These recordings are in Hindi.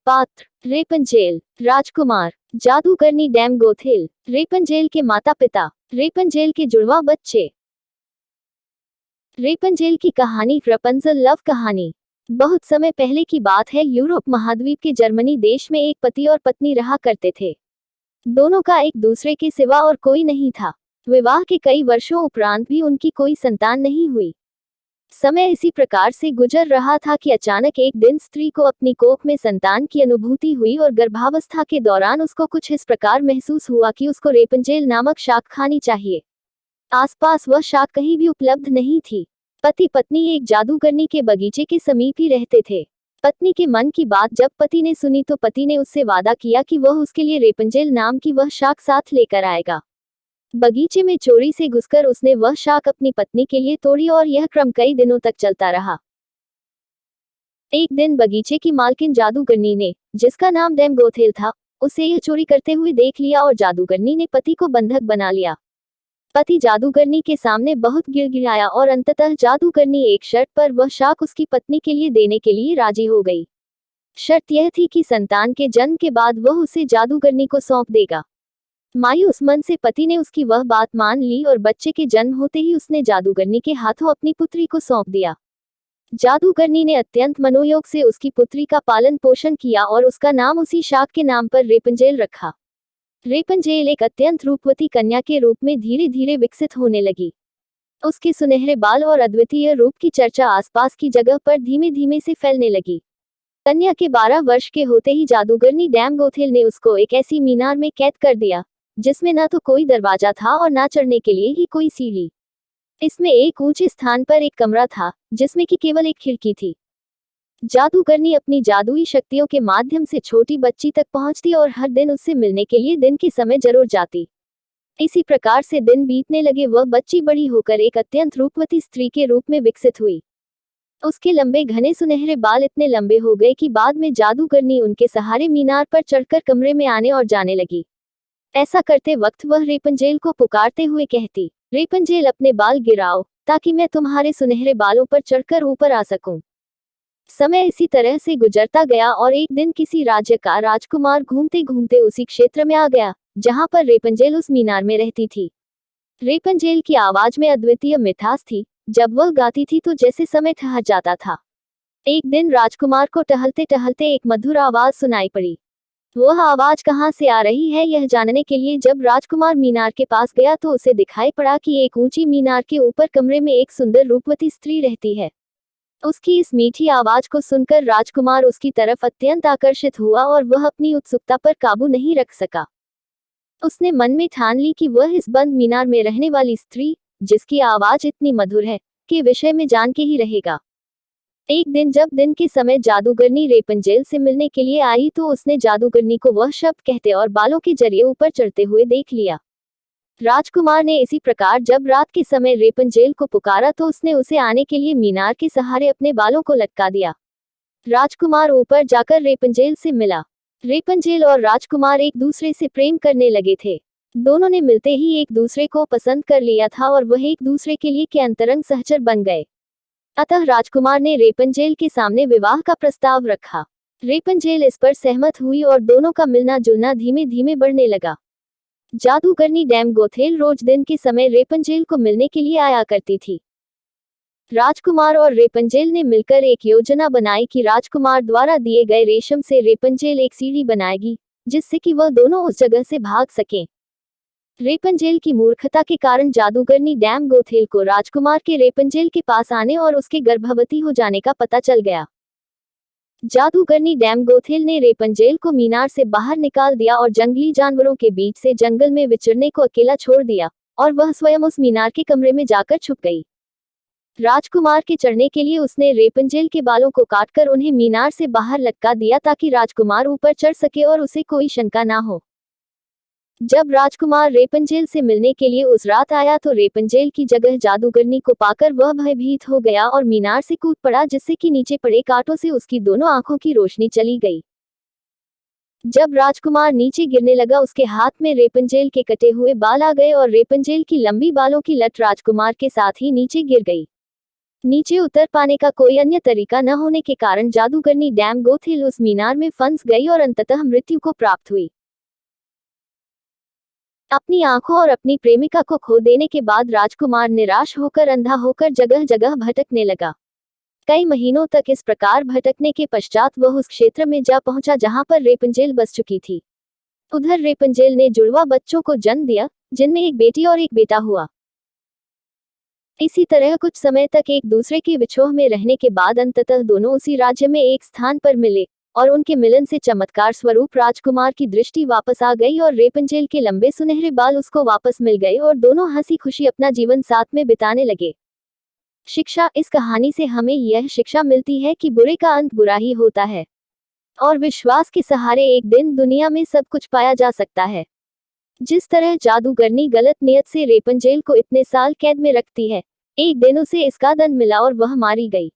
पात्र: रेपंजेल, राजकुमार, जादूगरनी डैम गोथेल, रेपंजेल के माता पिता, रेपंजेल के जुड़वा बच्चे। रेपंजेल की कहानी। रपंजल लव कहानी। बहुत समय पहले की बात है, यूरोप महाद्वीप के जर्मनी देश में एक पति और पत्नी रहा करते थे। दोनों का एक दूसरे के सिवा और कोई नहीं था। विवाह के कई वर्षों उपरांत भी उनकी कोई संतान नहीं हुई। समय इसी प्रकार से गुजर रहा था कि अचानक एक दिन स्त्री को अपनी कोख में संतान की अनुभूति हुई और गर्भावस्था के दौरान उसको कुछ इस प्रकार महसूस हुआ कि उसको रेपंजेल नामक शाक खानी चाहिए। आसपास वह शाक कहीं भी उपलब्ध नहीं थी। पति पत्नी एक जादूगरनी के बगीचे के समीप ही रहते थे। पत्नी के मन की बात जब पति ने सुनी तो पति ने उससे वादा किया कि वह उसके लिए रेपंजेल नाम की वह शाक साथ लेकर आएगा। बगीचे में चोरी से घुसकर उसने वह शाक अपनी पत्नी के लिए तोड़ी और यह क्रम कई दिनों तक चलता रहा। एक दिन बगीचे की मालकिन जादूगरनी ने, जिसका नाम डैम गोथेल था, उसे यह चोरी करते हुए देख लिया और जादूगरनी ने पति को बंधक बना लिया। पति जादूगरनी के सामने बहुत गिड़गिड़ाया और अंततः जादूगरनी एक शर्त पर वह शाक उसकी पत्नी के लिए देने के लिए राजी हो गई। शर्त यह थी कि संतान के जन्म के बाद वह उसे जादूगरनी को सौंप देगा। मायूस मन से पति ने उसकी वह बात मान ली और बच्चे के जन्म होते ही उसने जादूगरनी के हाथों अपनी पुत्री को सौंप दिया। जादूगरनी ने अत्यंत मनोयोग से उसकी पुत्री का पालन पोषण किया और उसका नाम उसी शाक के नाम पर रेपंजेल रखा। रेपंजेल एक अत्यंत रूपवती कन्या के रूप में धीरे धीरे विकसित होने लगी। उसके सुनहरे बाल और अद्वितीय रूप की चर्चा आसपास की जगह पर धीमे धीमे से फैलने लगी। कन्या के 12 वर्ष के होते ही जादूगरनी डैम गोथेल ने उसको एक ऐसी मीनार में कैद कर दिया जिसमें न तो कोई दरवाजा था और न चढ़ने के लिए ही कोई सीढ़ी। इसमें एक ऊंचे स्थान पर एक कमरा था जिसमें कि केवल एक खिड़की थी। जादूगरनी अपनी जादुई शक्तियों के माध्यम से छोटी बच्ची तक पहुंचती और हर दिन उससे मिलने के लिए दिन के समय जरूर जाती। इसी प्रकार से दिन बीतने लगे। वह बच्ची बड़ी होकर एक अत्यंत रूपवती स्त्री के रूप में विकसित हुई। उसके लंबे घने सुनहरे बाल इतने लंबे हो गए कि बाद में जादूगरनी उनके सहारे मीनार पर चढ़कर कमरे में आने और जाने लगी। ऐसा करते वक्त वह रेपंजेल को पुकारते हुए कहती, रेपंजेल अपने बाल गिराओ ताकि मैं तुम्हारे सुनहरे बालों पर चढ़कर ऊपर आ सकूं। समय इसी तरह से गुजरता गया और एक दिन किसी राज्य का राजकुमार घूमते घूमते उसी क्षेत्र में आ गया जहां पर रेपंजेल उस मीनार में रहती थी। रेपंजेल की आवाज में अद्वितीय मिठास थी। जब वह गाती थी तो जैसे समय ठहर जाता था। एक दिन राजकुमार को टहलते टहलते एक मधुर आवाज सुनाई पड़ी। वह आवाज कहाँ से आ रही है यह जानने के लिए जब राजकुमार मीनार के पास गया तो उसे दिखाई पड़ा कि एक ऊंची मीनार के ऊपर कमरे में एक सुंदर रूपवती स्त्री रहती है। उसकी इस मीठी आवाज को सुनकर राजकुमार उसकी तरफ अत्यंत आकर्षित हुआ और वह अपनी उत्सुकता पर काबू नहीं रख सका। उसने मन में ठान ली कि वह इस बंद मीनार में रहने वाली स्त्री, जिसकी आवाज इतनी मधुर है, के विषय में जान के ही रहेगा। एक दिन जब दिन के समय जादूगरनी रेपंजेल से मिलने के लिए आई तो उसने जादूगरनी को वह शब्द कहते और बालों के जरिए ऊपर चढ़ते हुए देख लिया। राजकुमार ने इसी प्रकार जब रात के समय रेपंजेल को पुकारा तो उसने उसे आने के लिए मीनार के सहारे अपने बालों को लटका दिया। राजकुमार ऊपर जाकर रेपंजेल से मिला। रेपंजेल और राजकुमार एक दूसरे से प्रेम करने लगे थे। दोनों ने मिलते ही एक दूसरे को पसंद कर लिया था और वह एक दूसरे के लिए के अंतरंग सहचर बन गए। अतः राजकुमार ने रेपंजेल के सामने विवाह का प्रस्ताव रखा। रेपंजेल इस पर सहमत हुई और दोनों का मिलना जुलना धीमे धीमे बढ़ने लगा। जादूगरनी डैम गोथेल रोज दिन के समय रेपंजेल को मिलने के लिए आया करती थी। राजकुमार और रेपंजेल ने मिलकर एक योजना बनाई कि राजकुमार द्वारा दिए गए रेशम से रेपंजेल एक सीढ़ी बनाएगी जिससे कि वह दोनों उस जगह से भाग सकें। रेपंजेल की मूर्खता के कारण जादूगरनी डैम गोथेल को राजकुमार के रेपंजेल के पास आने और उसके गर्भवती हो जाने का पता चल गया। जादूगरनी डैम गोथेल ने रेपंजेल को मीनार से बाहर निकाल दिया और जंगली जानवरों के बीच से जंगल में विचरने को अकेला छोड़ दिया और वह स्वयं उस मीनार के कमरे में जाकर छुप गई। राजकुमार के चढ़ने के लिए उसने रेपंजेल के बालों को काटकर उन्हें मीनार से बाहर लटका दिया ताकि राजकुमार ऊपर चढ़ सके और उसे कोई शंका ना हो। जब राजकुमार रेपंजेल से मिलने के लिए उस रात आया तो रेपंजेल की जगह जादूगरनी को पाकर वह भयभीत हो गया और मीनार से कूद पड़ा जिससे कि नीचे पड़े कांटों से उसकी दोनों आंखों की रोशनी चली गई। जब राजकुमार नीचे गिरने लगा उसके हाथ में रेपंजेल के कटे हुए बाल आ गए और रेपंजेल की लंबी बालों की लट राजकुमार के साथ ही नीचे गिर गई। नीचे उतर पाने का कोई अन्य तरीका न होने के कारण जादूगरनी डैम गोथिल उस मीनार में फंस गई और अंततः मृत्यु को प्राप्त हुई। अपनी आंखों और अपनी प्रेमिका को खो देने के बाद राजकुमार निराश होकर अंधा होकर जगह जगह भटकने लगा। कई महीनों तक इस प्रकार भटकने के पश्चात वह उस क्षेत्र में जा पहुंचा जहां पर रेपंजेल बस चुकी थी। उधर रेपंजेल ने जुड़वा बच्चों को जन्म दिया, जिनमें एक बेटी और एक बेटा हुआ। इसी तरह कुछ समय तक एक दूसरे के विछोह में रहने के बाद अंततः दोनों उसी राज्य में एक स्थान पर मिले और उनके मिलन से चमत्कार स्वरूप राजकुमार की दृष्टि वापस आ गई और रेपंजेल के लंबे सुनहरे बाल उसको वापस मिल गए और दोनों हंसी खुशी अपना जीवन साथ में बिताने लगे। शिक्षा: इस कहानी से हमें यह शिक्षा मिलती है कि बुरे का अंत बुरा ही होता है और विश्वास के सहारे एक दिन दुनिया में सब कुछ पाया जा सकता है। जिस तरह जादूगरनी गलत नियत से रेपंजेल को इतने साल कैद में रखती है, एक दिन उसे इसका दंड मिला और वह मारी गई।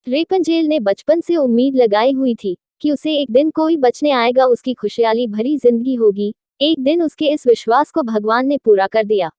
रेपंजेल ने बचपन से उम्मीद लगाई हुई थी कि उसे एक दिन कोई बचने आएगा, उसकी खुशहाली भरी जिंदगी होगी। एक दिन उसके इस विश्वास को भगवान ने पूरा कर दिया।